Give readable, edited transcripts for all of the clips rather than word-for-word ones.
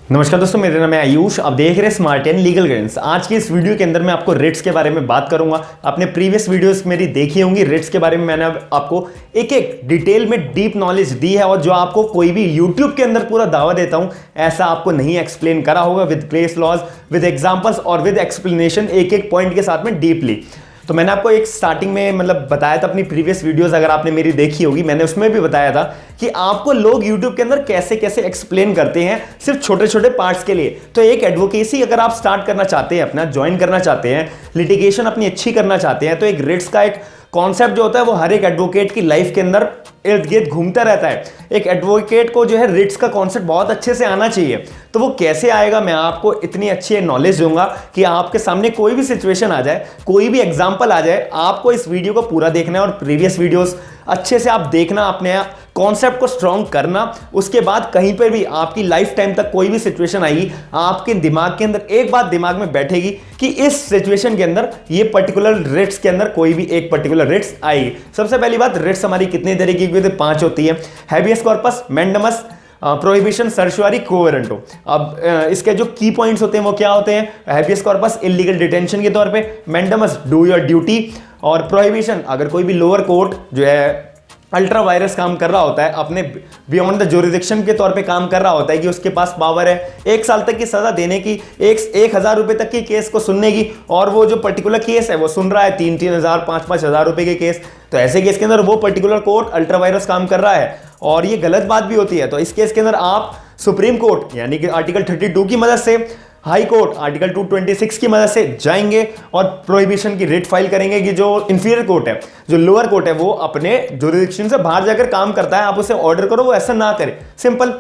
नमस्कार दोस्तों, मेरा नाम है आयुष। आप देख रहे हैं स्मार्ट एंड लीगल गाइडेंस। आज की इस वीडियो के अंदर मैं आपको रिट्स के बारे में बात करूंगा। आपने प्रीवियस वीडियोस मेरी देखी होंगी, रिट्स के बारे में मैंने आपको एक एक डिटेल में डीप नॉलेज दी है और जो आपको कोई भी यूट्यूब के अंदर पूरा दावा देता हूं ऐसा आपको नहीं एक्सप्लेन करा होगा with case laws, with examples और विद एक्सप्लेनेशन, एक एक पॉइंट के साथ में डीपली। तो मैंने आपको एक स्टार्टिंग में बताया था अपनी प्रीवियस वीडियोस, अगर आपने मेरी देखी होगी, मैंने उसमें भी बताया था कि आपको लोग यूट्यूब के अंदर कैसे कैसे एक्सप्लेन करते हैं सिर्फ छोटे छोटे पार्ट्स के लिए। तो एक एडवोकेसी अगर आप स्टार्ट करना चाहते हैं, अपना ज्वाइन करना चाहते हैं, लिटिगेशन अपनी अच्छी करना चाहते हैं, तो एक रिट्स का एक कॉन्सेप्ट जो होता है वो हर एक एडवोकेट की लाइफ के अंदर इर्द गिर्द घूमता रहता है। एक एडवोकेट को जो है रिट्स का कॉन्सेप्ट बहुत अच्छे से आना चाहिए। तो वो कैसे आएगा, मैं आपको इतनी अच्छी नॉलेज दूंगा कि आपके सामने कोई भी सिचुएशन आ जाए, कोई भी एग्जांपल आ जाए, आपको इस वीडियो को पूरा देखना है और प्रीवियस वीडियोस अच्छे से आप देखना, अपने कॉन्सेप्ट को स्ट्रॉन्ग करना। उसके बाद कहीं पर भी आपकी लाइफ टाइम तक कोई भी सिचुएशन आएगी, आपके दिमाग के अंदर एक बात दिमाग में बैठेगी कि इस सिचुएशन के अंदर ये पर्टिकुलर रिट्स के अंदर कोई भी एक पर्टिकुलर रिट्स आएगी। सबसे पहली बात, रिट्स हमारी कितने तरीके की 5 होती है। Habeas corpus, mandamus, prohibition, certiorari, quo warranto. अब इसके जो की पॉइंट्स होते हैं वो क्या होते हैं? हैबियस कॉर्पस इलीगल डिटेंशन के तौर पे, मैंडेमस डू योर ड्यूटी, और प्रोहिबिशन अगर कोई भी लोअर कोर्ट जो है अल्ट्रा वायरस काम कर रहा होता है, अपने बियॉन्ड द ज्यूरिडिक्शन के तौर पे काम कर रहा होता है कि उसके पास पावर है 1 साल तक की सजा देने की, 1,000 रुपए तक की केस को सुनने की, और वो जो पर्टिकुलर केस है वो सुन रहा है 3-3 हजार 5-5 हजार रुपए के केस। तो ऐसे केस के अंदर वो पर्टिकुलर कोर्ट अल्ट्रा वायरस काम कर रहा है और ये गलत बात भी होती है। तो इस केस के अंदर आप सुप्रीम कोर्ट यानी कि आर्टिकल 32 की मदद से, हाई कोर्ट आर्टिकल 226 की मदद से जाएंगे और प्रोहिबिशन की रिट फाइल करेंगे कि जो इंफीरियर कोर्ट है, जो लोअर कोर्ट है, वो अपने ज्यूरिडिक्शन से बाहर जाकर काम करता है, आप उसे ऑर्डर करो वो ऐसा ना करे। सिंपल।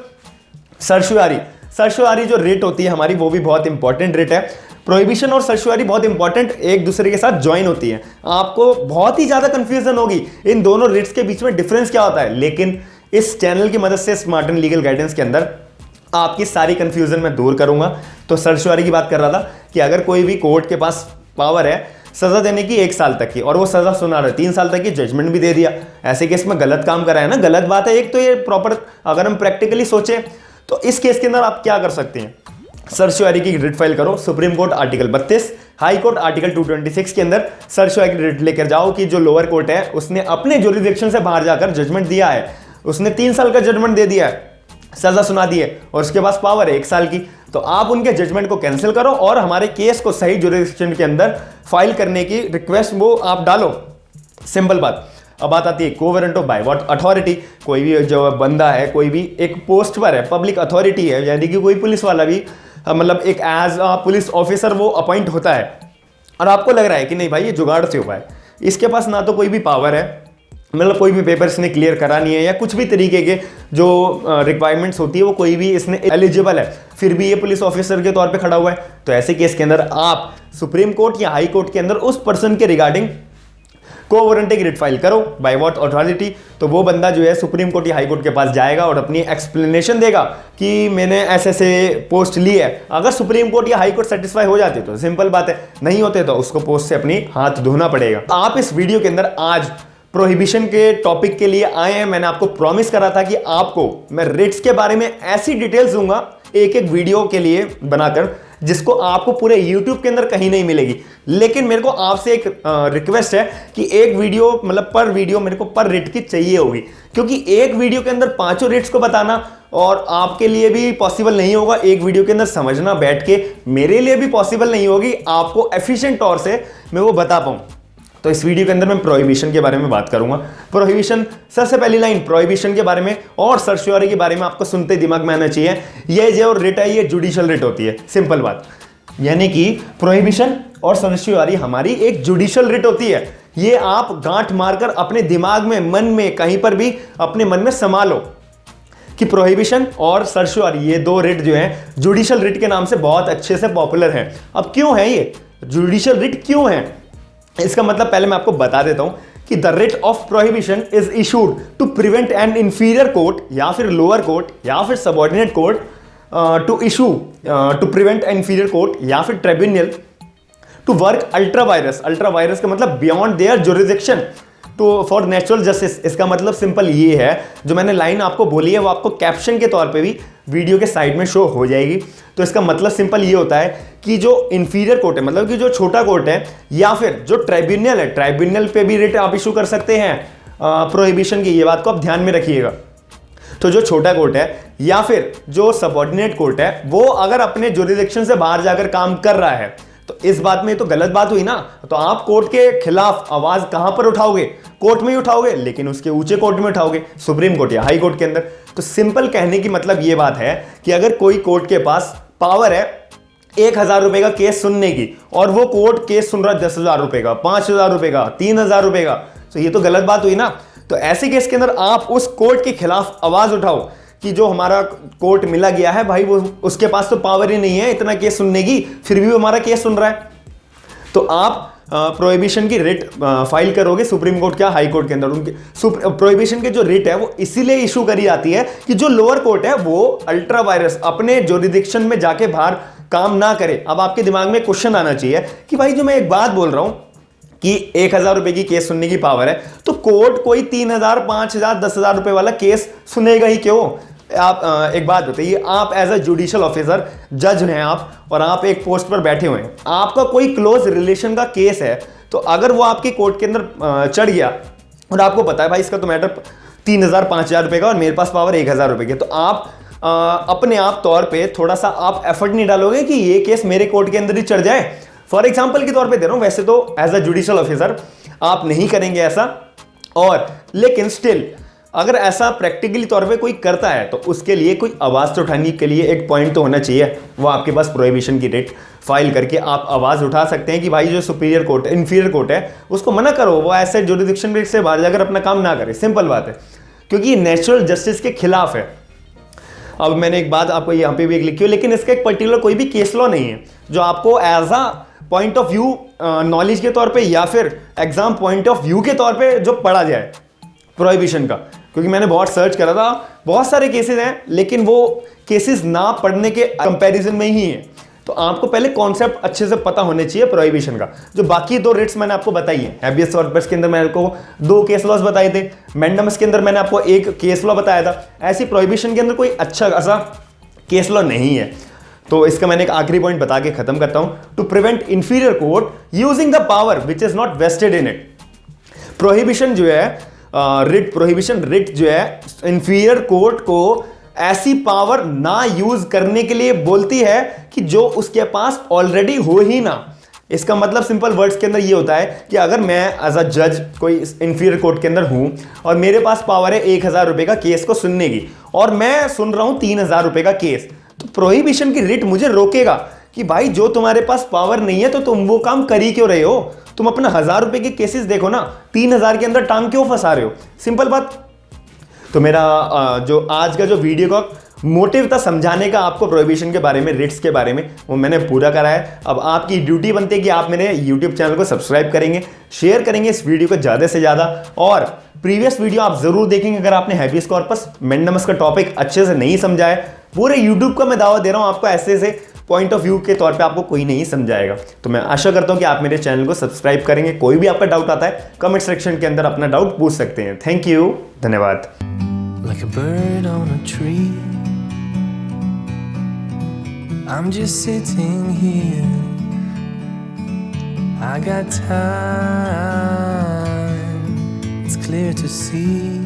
सर्चुआरी जो रिट होती है हमारी, वो भी बहुत इंपॉर्टेंट रिट है। प्रोहिबिशन और सर्चुआरी बहुत इंपॉर्टेंट एक दूसरे के साथ ज्वाइन होती है। आपको बहुत ही ज्यादा कंफ्यूजन होगी इन दोनों रिट्स के बीच में डिफरेंस क्या होता है, लेकिन इस चैनल की मदद से स्मार्ट एंड लीगल गाइडेंस के अंदर आपकी सारी कंफ्यूजन मैं दूर करूंगा। तो सर्चुआरी की बात कर रहा था कि अगर कोई भी कोर्ट के पास पावर है सजा देने की 1 साल तक की, और वो सजा सुना रहा है 3 साल तक की, जजमेंट भी दे दिया, ऐसे केस में गलत काम करा है ना, गलत बात है। एक तो ये प्रॉपर अगर हम प्रैक्टिकली सोचें तो इस केस के अंदर आप क्या कर सकते हैं, सर्चुआरी की रिट फाइल करो। Supreme court article 32, high court article 226 के अंदर सर्चुआरी की रिट लेकर जाओ कि जो लोअर कोर्ट है उसने अपने ज्यूरिडिक्शन से बाहर जाकर जजमेंट दिया है, उसने 3 साल का जजमेंट दे दिया है, सजा सुना दी है, और उसके पास पावर है 1 साल की। तो आप उनके जजमेंट को कैंसिल करो और हमारे केस को सही ज्यूरिडिक्शन के अंदर फाइल करने की रिक्वेस्ट वो आप डालो। सिंपल बात। अब बात आती है कोवेरेंटो बाय व्हाट अथॉरिटी। कोई भी जो बंदा है, कोई भी एक पोस्ट पर है, पब्लिक अथॉरिटी है, यानी कि कोई पुलिस वाला भी एक एज अ पुलिस ऑफिसर वो अपॉइंट होता है, और आपको लग रहा है कि नहीं भाई ये जुगाड़ से हुआ है, इसके पास ना तो कोई भी पावर है, कोई भी पेपर इसने क्लियर करा नहीं है, या कुछ भी तरीके के जो रिक्वायरमेंट्स होती है वो कोई भी इसने एलिजिबल है, फिर भी ये पुलिस ऑफिसर के तौर पे खड़ा हुआ है। तो ऐसे केस के अंदर आप सुप्रीम कोर्ट या हाई कोर्ट के अंदर उस पर्सन के रिगार्डिंग कोवेरेंटो की रिट फाइल करो बाय व्हाट अथॉरिटी। तो वो बंदा जो है सुप्रीम कोर्ट या हाई कोर्ट के पास जाएगा और अपनी एक्सप्लेनेशन देगा कि मैंने ऐसे ऐसे पोस्ट ली है। अगर सुप्रीम कोर्ट या हाई कोर्ट सेटिस्फाई हो जाते तो सिंपल बात है, नहीं होते तो उसको पोस्ट से अपनी हाथ धोना पड़ेगा। आप इस वीडियो के अंदर आज प्रोहिबिशन के टॉपिक के लिए आए हैं। मैंने आपको प्रॉमिस करा था कि आपको मैं रिट्स के बारे में ऐसी डिटेल्स दूंगा एक एक वीडियो के लिए बनाकर, जिसको आपको पूरे YouTube के अंदर कहीं नहीं मिलेगी। लेकिन मेरे को आपसे एक रिक्वेस्ट है कि एक वीडियो पर वीडियो मेरे को पर रिट की चाहिए होगी, क्योंकि एक वीडियो के अंदर 5 रिट्स को बताना और आपके लिए भी पॉसिबल नहीं होगा, एक वीडियो के अंदर समझना बैठ के मेरे लिए भी पॉसिबल नहीं होगी आपको एफिशिएंट तौर से मैं वो बता पाऊं। तो इस वीडियो के अंदर मैं प्रोहिबिशन के बारे में बात करूंगा। प्रोहिबिशन, सबसे पहली लाइन प्रोहिबिशन के बारे में और सर्चुआरी के बारे में आपको सुनते दिमाग में आना चाहिए, ये जो रिट है ये जुडिशियल रिट होती है। सिंपल बात, यानी कि प्रोहिबिशन और सर्चुआरी हमारी एक जुडिशियल रिट होती है। ये आप गांठ मारकर अपने दिमाग में, मन में, कहीं पर भी अपने मन में संभालो कि प्रोहिबिशन और सर्चुआरी ये 2 रिट जो है जुडिशियल रिट के नाम से बहुत अच्छे से पॉपुलर है। अब क्यों है ये जुडिशियल रिट, क्यों है? इसका मतलब पहले मैं आपको बता देता हूं कि the writ of prohibition is issued to prevent an inferior court या फिर लोअर कोर्ट या फिर subordinate court to prevent inferior court या फिर tribunal to work ultra vires. Ultra vires का मतलब beyond their jurisdiction, to for natural justice. इसका मतलब सिंपल ये है, जो मैंने लाइन आपको बोली है वो आपको कैप्शन के तौर पे भी वीडियो के साइड में शो हो जाएगी। तो इसका मतलब सिंपल ये होता है कि जो इंफीरियर कोर्ट है, मतलब कि जो छोटा कोर्ट है, या फिर जो ट्राइब्यूनल है, ट्राइब्यूनल पे भी रिट आप इशू कर सकते हैं प्रोहिबिशन की, ये बात को आप ध्यान में रखिएगा। तो जो छोटा कोर्ट है या फिर जो सबऑर्डिनेट कोर्ट है, वो अगर अपने जुरिडिक्शन से बाहर जाकर काम कर रहा है, तो इस बात में तो गलत बात हुई ना। तो आप कोर्ट के खिलाफ आवाज कहां पर उठाओगे? कोर्ट में ही उठाओगे, लेकिन उसके ऊंचे कोर्ट में उठाओगे, सुप्रीम कोर्ट या हाई कोर्ट के अंदर। तो सिंपल कहने की मतलब ये बात है कि अगर कोई कोर्ट के पास पावर है 1,000 रुपए का केस सुनने की, और वो कोर्ट केस सुन रहा है 10,000 रुपए का, 5,000 रुपए का, 3,000 रुपए का, तो ये तो गलत बात हुई ना। तो ऐसे केस के अंदर आप उस कोर्ट के खिलाफ आवाज उठाओ कि जो हमारा कोर्ट मिला गया है भाई, वो उसके पास तो पावर ही नहीं है इतना केस सुनने की, फिर भी वो हमारा केस सुन रहा है। तो आप प्रोहिबिशन की रिट फाइल करोगे सुप्रीम कोर्ट या हाई कोर्ट के अंदर। उनके प्रोहिबिशन के जो रिट है वो इसीलिए इशू करी जाती है कि जो लोअर कोर्ट है वो अल्ट्रा वायरस अपने जुरिडिक्शन में जाके बाहर काम ना करे। अब आपके दिमाग में क्वेश्चन आना चाहिए कि भाई जो मैं एक बात बोल रहा हूं कि 1,000 रुपए की केस सुनने की पावर है, तो कोर्ट कोई 3,000, 5,000, 10,000 रुपए वाला केस सुनेगा ही क्यों? आप एक बात बताइए, आप एज अ जुडिशियल ऑफिसर जज हैं आप, और आप एक पोस्ट पर बैठे हुए हैं, आपका कोई क्लोज रिलेशन का केस है, तो अगर वो आपके कोर्ट के अंदर चढ़ गया और आपको पता है भाई इसका तो मैटर 3,000, 5,000 रुपए का और मेरे पास पावर 1,000 रुपए की, तो आप अपने आप तौर पे थोड़ा सा आप एफर्ट नहीं डालोगे कि ये केस मेरे कोर्ट के अंदर ही चढ़ जाए? फॉर एग्जाम्पल के तौर पे दे रहा हूं, वैसे तो एज अ जुडिशियल ऑफिसर आप नहीं करेंगे ऐसा, और लेकिन स्टिल अगर ऐसा प्रैक्टिकली तौर पे कोई करता है तो उसके लिए कोई आवाज तो उठाने के लिए एक पॉइंट तो होना चाहिए। वो आपके पास प्रोहिबिशन की रिट फाइल करके आप आवाज उठा सकते हैं कि भाई जो सुपीरियर कोर्ट, इंफीरियर कोर्ट है, उसको मना करो, वो ऐसे जुरिडिक्शन से बाहर जाकर अपना काम ना करे। सिंपल बात है, क्योंकि ये नेचुरल जस्टिस के खिलाफ है। अब मैंने एक बात आपको यहाँ पे भी एक लिखी हो, लेकिन इसका एक पर्टिकुलर कोई भी केस लॉ नहीं है जो आपको as a point of view knowledge के तौर पे या फिर एग्जाम पॉइंट ऑफ व्यू के तौर पे जो पढ़ा जाए प्रोहिबिशन का। क्योंकि मैंने बहुत सर्च करा था, बहुत सारे केसेस हैं, लेकिन वो केसेस ना पढ़ने के कंपैरिजन में ही है। तो आपको पहले कॉन्सेप्ट अच्छे से पता होने चाहिए प्रोहिबिशन का। जो बाकी 2 रिट्स मैंने आपको बताई है, हैबियस कॉर्पस के अंदर मैंने आपको 2 केस लॉज बताए थे, मैंडमस के अंदर मैंने आपको 1 केस लॉ बताया था। ऐसी प्रोहिबिशन के अंदर कोई अच्छा खासा केस लॉ नहीं है। तो इसका मैंने एक आखिरी पॉइंट बता के खत्म करता हूं। To prevent inferior court using the power which is not vested in it. Prohibition जो है रिट, प्रोहिबिशन रिट जो है इंफीरियर कोर्ट को ऐसी पावर ना यूज करने के लिए बोलती है कि जो उसके पास ऑलरेडी हो ही ना। इसका मतलब सिंपल वर्ड्स के अंदर ये होता है कि अगर मैं एज अ जज कोई इंफीरियर कोर्ट के अंदर हूं और मेरे पास पावर है 1,000 रुपए का केस को सुनने की, और मैं सुन रहा हूं 3,000 रुपए का केस, तो प्रोहिबिशन की रिट मुझे रोकेगा कि भाई जो तुम्हारे पास पावर नहीं है तो तुम वो काम कर ही क्यों रहे हो? तुम अपना 1,000 रुपए के केसेस देखो ना, 3,000 के अंदर टांग क्यों फंसा रहे हो? सिंपल बात। तो मेरा जो आज का जो वीडियो का मोटिव था समझाने का आपको प्रोहिबिशन के बारे में, रिट्स के बारे में, वो मैंने पूरा करा है। अब आपकी ड्यूटी बनती है कि आप मेरे यूट्यूब चैनल को सब्सक्राइब करेंगे, शेयर करेंगे इस वीडियो को ज़्यादा से ज़्यादा, और प्रीवियस वीडियो आप जरूर देखेंगे अगर आपने हैबियस कॉर्पस मैंडमस का टॉपिक अच्छे से नहीं समझा है। पूरे यूट्यूब का मैं दावा दे रहा हूँ आपको, ऐसे पॉइंट ऑफ व्यू के तौर पे आपको कोई नहीं समझाएगा। तो मैं आशा करता हूँ कि आप मेरे चैनल को सब्सक्राइब करेंगे। कोई भी आपका डाउट आता है कमेंट सेक्शन के अंदर अपना डाउट पूछ सकते हैं। थैंक यू, धन्यवाद। Like a bird on a tree, I'm just sitting here. I got time, it's clear to see.